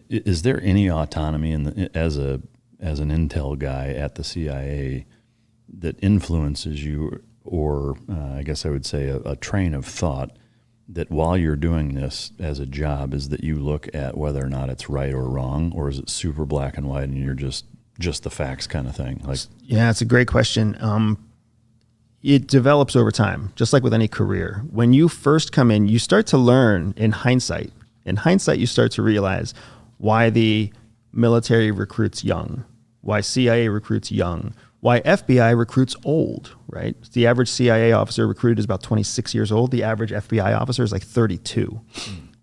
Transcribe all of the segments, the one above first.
Is there any autonomy as an intel guy at the CIA that influences you, or I guess I would say a train of thought that while you're doing this as a job is that you look at whether or not it's right or wrong, or is it super black and white and you're just the facts kind of thing? Like, yeah, it's a great question. It develops over time, just like with any career. When you first come in, you start to learn in hindsight. In hindsight, you start to realize why the military recruits young, why CIA recruits young, why FBI recruits old, right? The average CIA officer recruited is about 26 years old. The average FBI officer is like 32.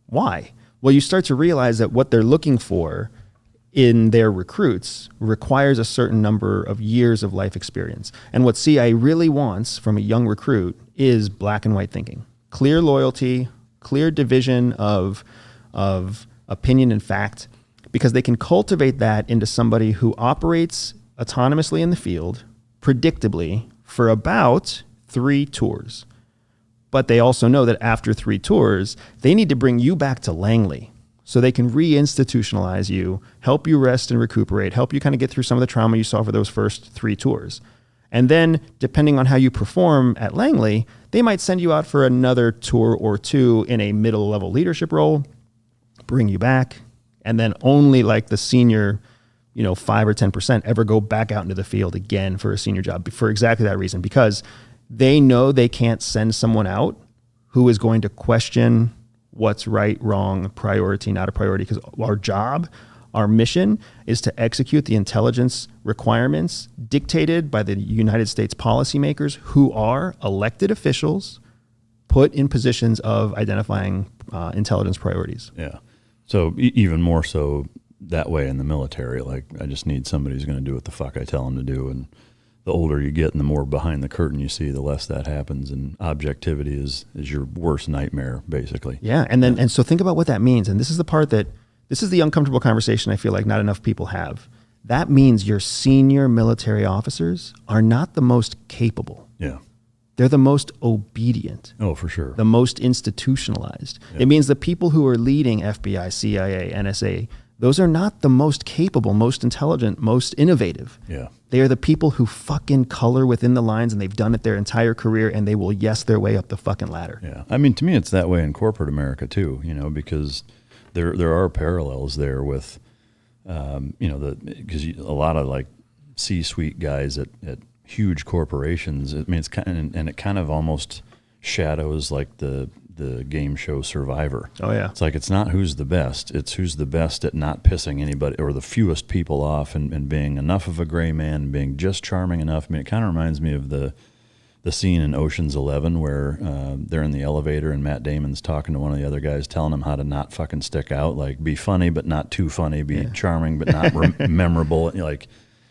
Why? Well, you start to realize that what they're looking for in their recruits requires a certain number of years of life experience. And what CIA really wants from a young recruit is black and white thinking, clear loyalty, clear division of opinion and fact, because they can cultivate that into somebody who operates autonomously in the field, predictably, for about 3 tours. But they also know that after 3 tours, they need to bring you back to Langley so they can reinstitutionalize you, help you rest and recuperate, help you kind of get through some of the trauma you saw for those first 3 tours. And then, depending on how you perform at Langley, they might send you out for another tour or 2 in a middle-level leadership role, bring you back, and then only like the senior 5 or 10% ever go back out into the field again for a senior job for exactly that reason, because they know they can't send someone out who is going to question what's right, wrong, priority, not a priority, because our job, our mission is to execute the intelligence requirements dictated by the United States policymakers who are elected officials put in positions of identifying intelligence priorities. Yeah. So even more so that way in the military, like I just need somebody who's going to do what the fuck I tell them to do. And the older you get and the more behind the curtain you see, the less that happens. And objectivity is your worst nightmare, basically. Yeah. And so think about what that means. And this is the uncomfortable conversation I feel like not enough people have. That means your senior military officers are not the most capable. Yeah. They're the most obedient. Oh, for sure. The most institutionalized. Yeah. It means the people who are leading FBI, CIA, NSA, those are not the most capable, most intelligent, most innovative. Yeah. They are the people who fucking color within the lines, and they've done it their entire career, and they will yes their way up the fucking ladder. Yeah. I mean, to me, it's that way in corporate America too, because there are parallels there with, because a lot of like C-suite guys at huge corporations. I mean, it's it kind of almost shadows like the game show Survivor. Oh yeah. It's like, it's not who's the best, it's who's the best at not pissing anybody or the fewest people off and being enough of a gray man, being just charming enough. I mean, it kind of reminds me of the scene in Ocean's 11 where they're in the elevator and Matt Damon's talking to one of the other guys, telling him how to not fucking stick out, like be funny but not too funny, be charming but not memorable. Like,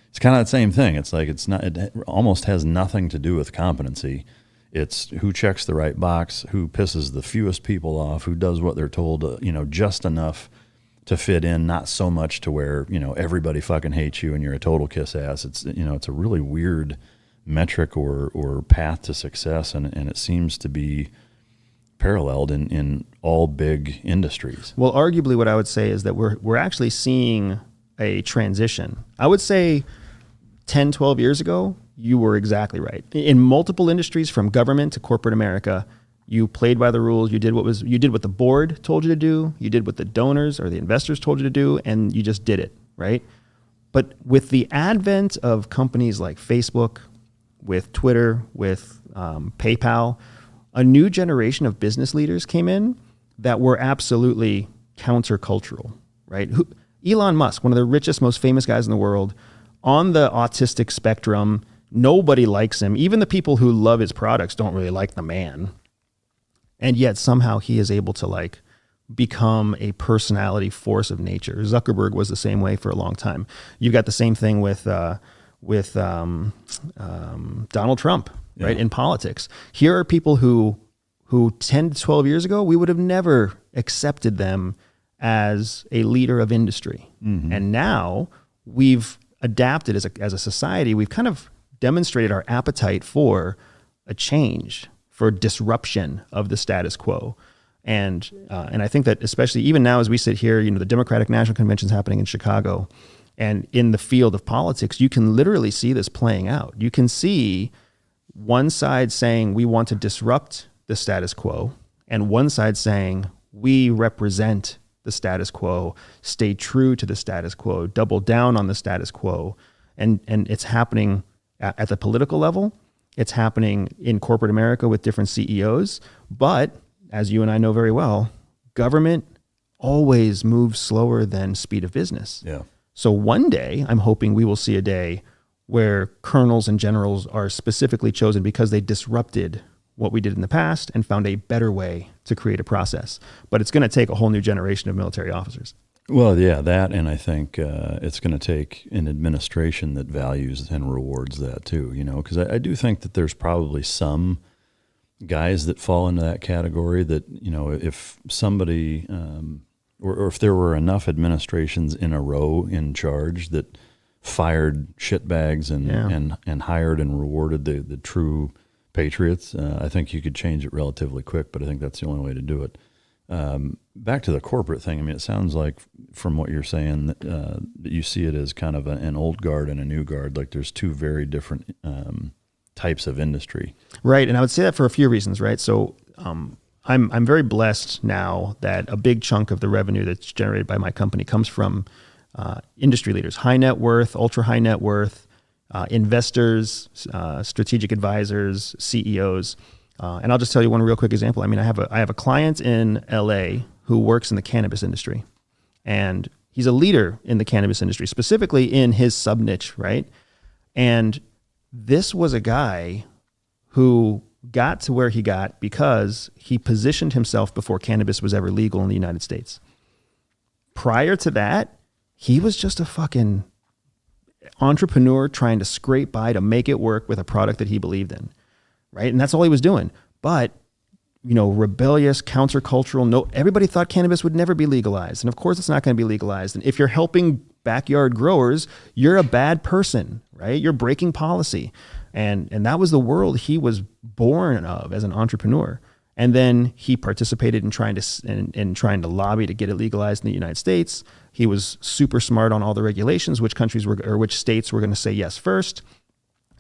it's kind of that same thing. It's like, it almost has nothing to do with competency. It's who checks the right box, who pisses the fewest people off, who does what they're told, just enough to fit in, not so much to where, everybody fucking hates you and you're a total kiss ass. It's, it's a really weird metric or path to success. And it seems to be paralleled in all big industries. Well, arguably what I would say is that we're actually seeing a transition. I would say 10, 12 years ago, you were exactly right. In multiple industries, from government to corporate America, you played by the rules. You did what the board told you to do. You did what the donors or the investors told you to do, and you just did it, right? But with the advent of companies like Facebook, with Twitter, with PayPal, a new generation of business leaders came in that were absolutely countercultural, right? Elon Musk, one of the richest, most famous guys in the world, on the autistic spectrum. Nobody likes him. Even the people who love his products don't really like the man. And yet somehow he is able to become a personality force of nature. Zuckerberg was the same way for a long time. You've got the same thing with Donald Trump, right? In politics. Here are people who 10 to 12 years ago, we would have never accepted them as a leader of industry. Mm-hmm. And now we've adapted as a society. We've kind of demonstrated our appetite for a change, for disruption of the status quo. And I think that especially even now as we sit here, the Democratic National Convention's happening in Chicago, and in the field of politics, you can literally see this playing out. You can see one side saying we want to disrupt the status quo, and one side saying we represent the status quo, stay true to the status quo, double down on the status quo. And it's happening at the political level. It's happening in corporate America with different CEOs. But as you and I know very well, government always moves slower than speed of business. Yeah. So one day, I'm hoping we will see a day where colonels and generals are specifically chosen because they disrupted what we did in the past and found a better way to create a process. But it's going to take a whole new generation of military officers. Well, yeah, that, and I think it's going to take an administration that values and rewards that too, because I do think that there's probably some guys that fall into that category that, if somebody, or if there were enough administrations in a row in charge that fired shitbags and hired and rewarded the true patriots, I think you could change it relatively quick, but I think that's the only way to do it. Back to the corporate thing, it sounds like from what you're saying that you see it as kind of an old guard and a new guard, like there's two very different types of industry. Right, and I would say that for a few reasons, right? So I'm very blessed now that a big chunk of the revenue that's generated by my company comes from industry leaders, high net worth, ultra high net worth, investors, strategic advisors, CEOs. And I'll just tell you one real quick example. I have a client in LA who works in the cannabis industry, and he's a leader in the cannabis industry, specifically in his sub niche, right? And this was a guy who got to where he got because he positioned himself before cannabis was ever legal in the United States. Prior to that, he was just a fucking entrepreneur trying to scrape by to make it work with a product that he believed in, right? And that's all he was doing. But, rebellious, countercultural, everybody thought cannabis would never be legalized. And of course it's not going to be legalized. And if you're helping backyard growers, you're a bad person, right? You're breaking policy. And that was the world he was born of as an entrepreneur. And then he participated in trying to lobby to get it legalized in the United States. He was super smart on all the regulations, which states were going to say yes first.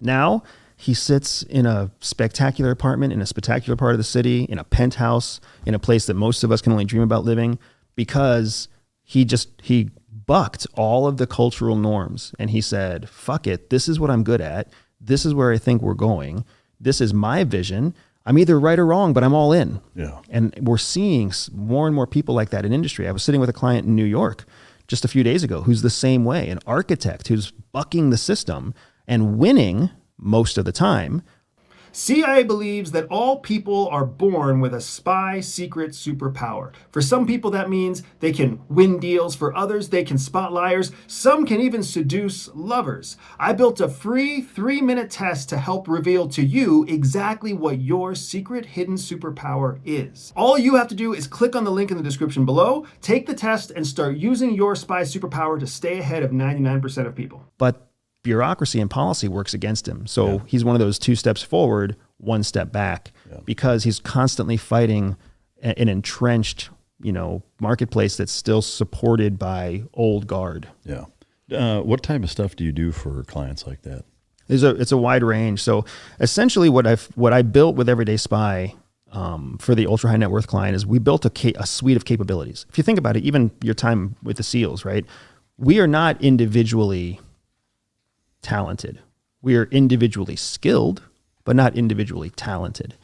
Now he sits in a spectacular apartment in a spectacular part of the city, in a penthouse, in a place that most of us can only dream about living, because he bucked all of the cultural norms. And he said, fuck it, this is what I'm good at. This is where I think we're going. This is my vision. I'm either right or wrong, but I'm all in. Yeah. And we're seeing more and more people like that in industry. I was sitting with a client in New York just a few days ago who's the same way, an architect who's bucking the system and winning most of the time. CIA believes that all people are born with a spy secret superpower. For some people, that means they can win deals. For others, they can spot liars. Some can even seduce lovers. I built a free 3-minute test to help reveal to you exactly what your secret hidden superpower is. All you have to do is click on the link in the description below, take the test, and start using your spy superpower to stay ahead of 99% of people. But bureaucracy and policy works against him. So he's one of those 2 steps forward, 1 step back, because he's constantly fighting an entrenched, marketplace that's still supported by old guard. Yeah. What type of stuff do you do for clients like that? It's a wide range. So essentially what I built with Everyday Spy for the ultra high net worth client is we built a suite of capabilities. If you think about it, even your time with the SEALs, right? We are not individually talented. We are individually skilled, but not individually talented.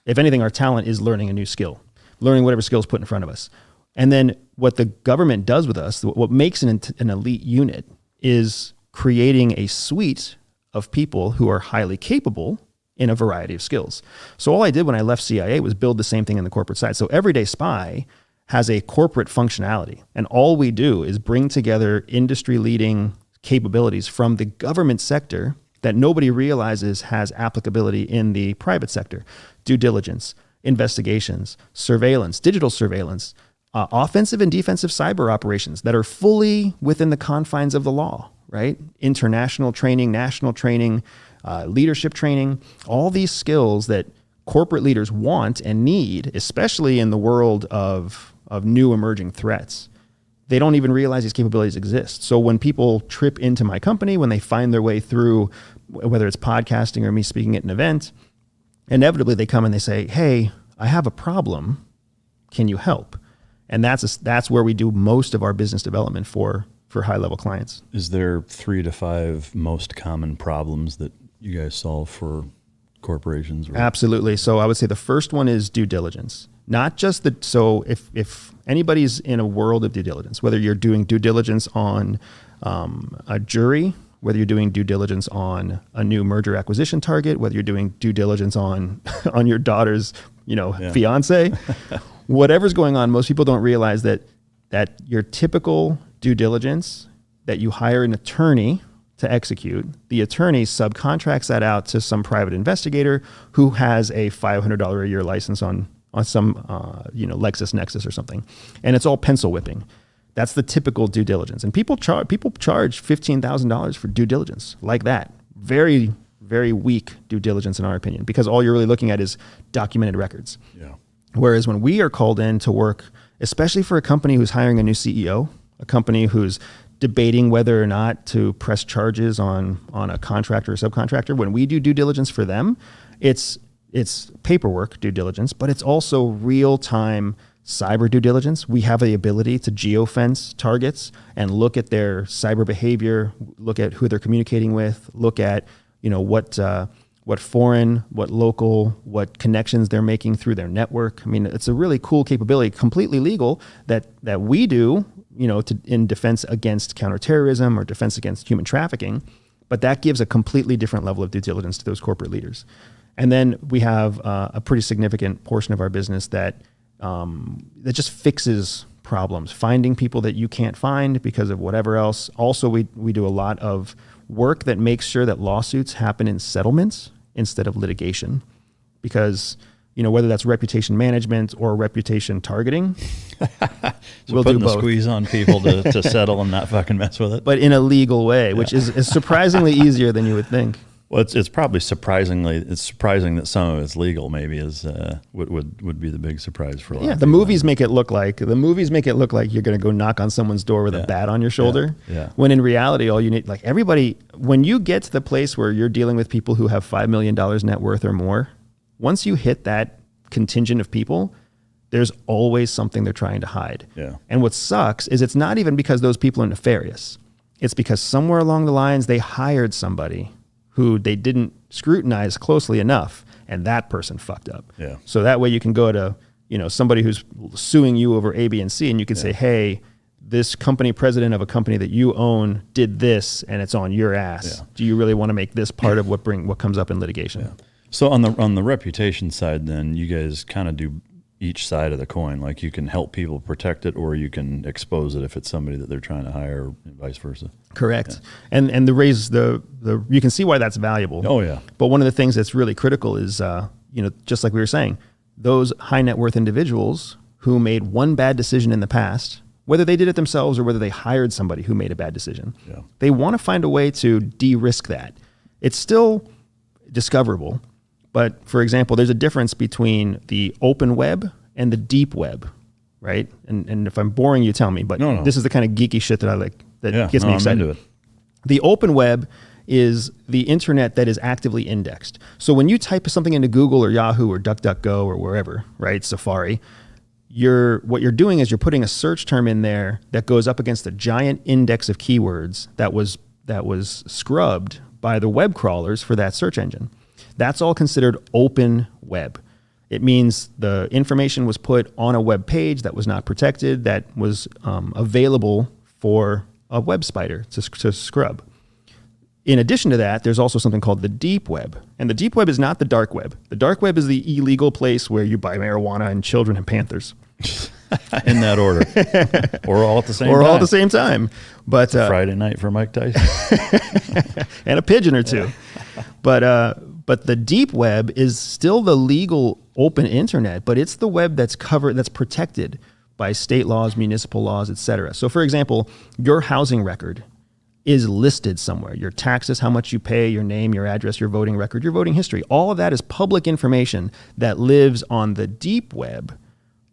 If anything, our talent is learning a new skill, learning whatever skills put in front of us. And then what the government does with us, what makes an elite unit, is creating a suite of people who are highly capable in a variety of skills. So all I did when I left CIA was build the same thing in the corporate side. So Everyday Spy has a corporate functionality, and all we do is bring together industry-leading capabilities from the government sector that nobody realizes has applicability in the private sector. Due diligence, investigations, surveillance, digital surveillance, offensive and defensive cyber operations that are fully within the confines of the law, right? International training, national training, leadership training, all these skills that corporate leaders want and need, especially in the world of new emerging threats. They don't even realize these capabilities exist. So when people trip into my company, when they find their way through, whether it's podcasting or me speaking at an event, inevitably they come and they say, hey, I have a problem. Can you help? And that's where we do most of our business development for high-level clients. Is there 3 to 5 most common problems that you guys solve for corporations? Absolutely. So I would say the first one is due diligence. Not just so if anybody's in a world of due diligence, whether you're doing due diligence on a jury, whether you're doing due diligence on a new merger acquisition target, whether you're doing due diligence on your daughter's, fiance, whatever's going on, most people don't realize that your typical due diligence, that you hire an attorney to execute, the attorney subcontracts that out to some private investigator who has a $500 a year license on some Lexus Nexus or something, and it's all pencil whipping. That's the typical due diligence, and people charge $15,000 for due diligence like that. Very, very weak due diligence in our opinion, because all you're really looking at is documented records. Yeah. Whereas when we are called in to work, especially for a company who's hiring a new CEO, a company who's debating whether or not to press charges on a contractor or subcontractor, when we do due diligence for them, it's paperwork due diligence, but it's also real-time cyber due diligence. We have the ability to geofence targets and look at their cyber behavior, look at who they're communicating with, look at what foreign, what local, what connections they're making through their network. I mean, it's a really cool capability, completely legal, that we do, in defense against counterterrorism or defense against human trafficking. But that gives a completely different level of due diligence to those corporate leaders. And then we have a pretty significant portion of our business that just fixes problems, finding people that you can't find because of whatever else. Also, we do a lot of work that makes sure that lawsuits happen in settlements instead of litigation, because whether that's reputation management or reputation targeting, we'll do both. The squeeze on people to settle and not fucking mess with it, but in a legal way, which is surprisingly easier than you would think. Well, it's probably surprising that some of it's legal. Maybe is would be the big surprise for a lot. Yeah, the movies make it look like you're going to go knock on someone's door with a bat on your shoulder. Yeah. When in reality, all you need, like everybody, when you get to the place where you're dealing with people who have $5 million net worth or more, once you hit that contingent of people, there's always something they're trying to hide. Yeah. And what sucks is it's not even because those people are nefarious. It's because somewhere along the lines they hired somebody who they didn't scrutinize closely enough, and that person fucked up. Yeah. So that way you can go to, somebody who's suing you over A, B, and C, and you can say, hey, this company president of a company that you own did this, and it's on your ass. Yeah. Do you really want to make this part of what comes up in litigation? Yeah. So on the reputation side, then you guys kind of do each side of the coin. Like you can help people protect it, or you can expose it if it's somebody that they're trying to hire, and vice versa. Correct. Yeah. And the you can see why that's valuable. Oh yeah. But one of the things that's really critical is just like we were saying, those high net worth individuals who made one bad decision in the past, whether they did it themselves or whether they hired somebody who made a bad decision, they want to find a way to de-risk that. It's still discoverable. But for example, there's a difference between the open web and the deep web, right? And if I'm boring you, tell me. But no. This is the kind of geeky shit that I like, that gets me excited. I'm into it. The open web is the internet that is actively indexed. So when you type something into Google or Yahoo or DuckDuckGo or wherever, right, Safari, what you're doing is you're putting a search term in there that goes up against a giant index of keywords that was scrubbed by the web crawlers for that search engine. That's all considered open web. It means the information was put on a web page that was not protected, that was available for a web spider to scrub. In addition to that, there's also something called the deep web. And the deep web is not the dark web. The dark web is the illegal place where you buy marijuana and children and panthers. In that order. Or all at the same time. Or all at the same time. But Friday night for Mike Tyson. And a pigeon or two. But the deep web is still the legal open internet, but it's the web that's protected by state laws, municipal laws, et cetera. So for example, your housing record is listed somewhere. Your taxes, how much you pay, your name, your address, your voting record, your voting history. All of that is public information that lives on the deep web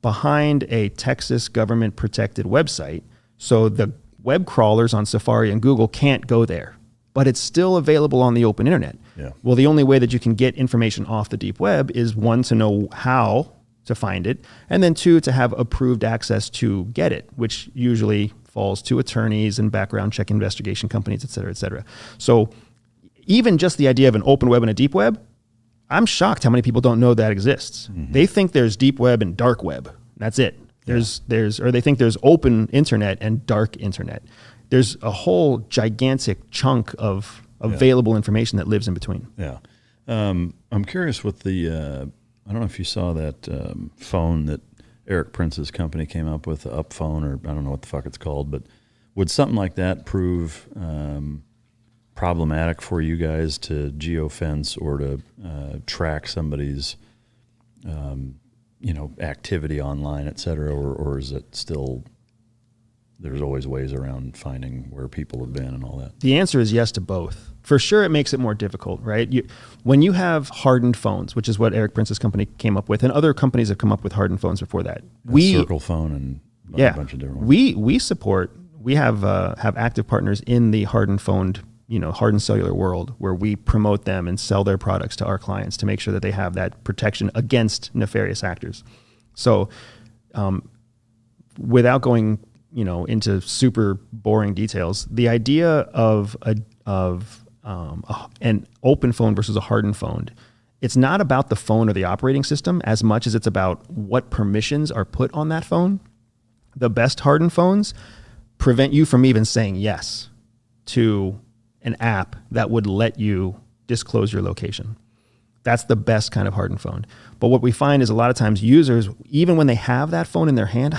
behind a Texas government protected website. So the web crawlers on Safari and Google can't go there, but it's still available on the open internet. Yeah. Well, the only way that you can get information off the deep web is, one, to know how to find it, and then two, to have approved access to get it, which usually falls to attorneys and background check investigation companies, et cetera, et cetera. So even just the idea of an open web and a deep web, I'm shocked how many people don't know that exists. Mm-hmm. They think there's deep web and dark web. That's it. Or they think there's open internet and dark internet. There's a whole gigantic chunk of available information that lives in between. Yeah. I'm curious with the, I don't know if you saw that phone that Eric Prince's company came up with, the Up phone, or I don't know what the fuck it's called, but would something like that prove problematic for you guys to geofence or to track somebody's activity online, et cetera, or is it still, there's always ways around finding where people have been and all that? The answer is yes to both. For sure, it makes it more difficult, right? When you have hardened phones, which is what Eric Prince's company came up with, and other companies have come up with hardened phones before that. Circle phone and a bunch of different ones. We have active partners in the hardened cellular world, where we promote them and sell their products to our clients to make sure that they have that protection against nefarious actors. So, without going, into super boring details, the idea of an open phone versus a hardened phone, it's not about the phone or the operating system as much as it's about what permissions are put on that phone. The best hardened phones prevent you from even saying yes to an app that would let you disclose your location. That's the best kind of hardened phone. But what we find is a lot of times users, even when they have that phone in their hand,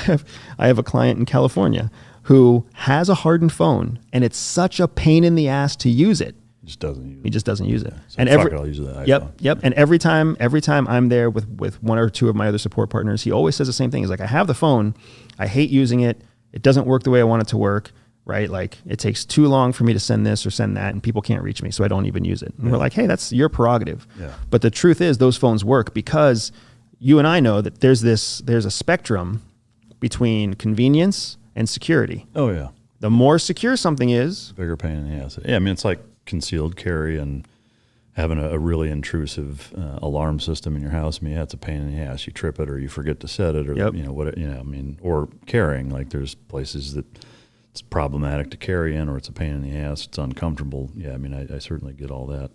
I have a client in California who has a hardened phone, and it's such a pain in the ass to use it. He just doesn't use it. He just doesn't use it. So I'll use that iPhone. Yep. And every time I'm there with one or two of my other support partners, he always says the same thing. He's like, I have the phone, I hate using it. It doesn't work the way I want it to work. Right? Like, it takes too long for me to send this or send that, and people can't reach me, so I don't even use it. And we're like, hey, that's your prerogative. Yeah. But the truth is, those phones work because you and I know that there's a spectrum between convenience and security. Oh, yeah. The more secure something is, bigger pain in the ass. Yeah, I mean, it's like concealed carry and having a really intrusive alarm system in your house. I mean, it's a pain in the ass. You trip it or you forget to set it, or or carrying. Like, there's places that it's problematic to carry in, or it's a pain in the ass, it's uncomfortable. Yeah, I mean, I certainly get all that.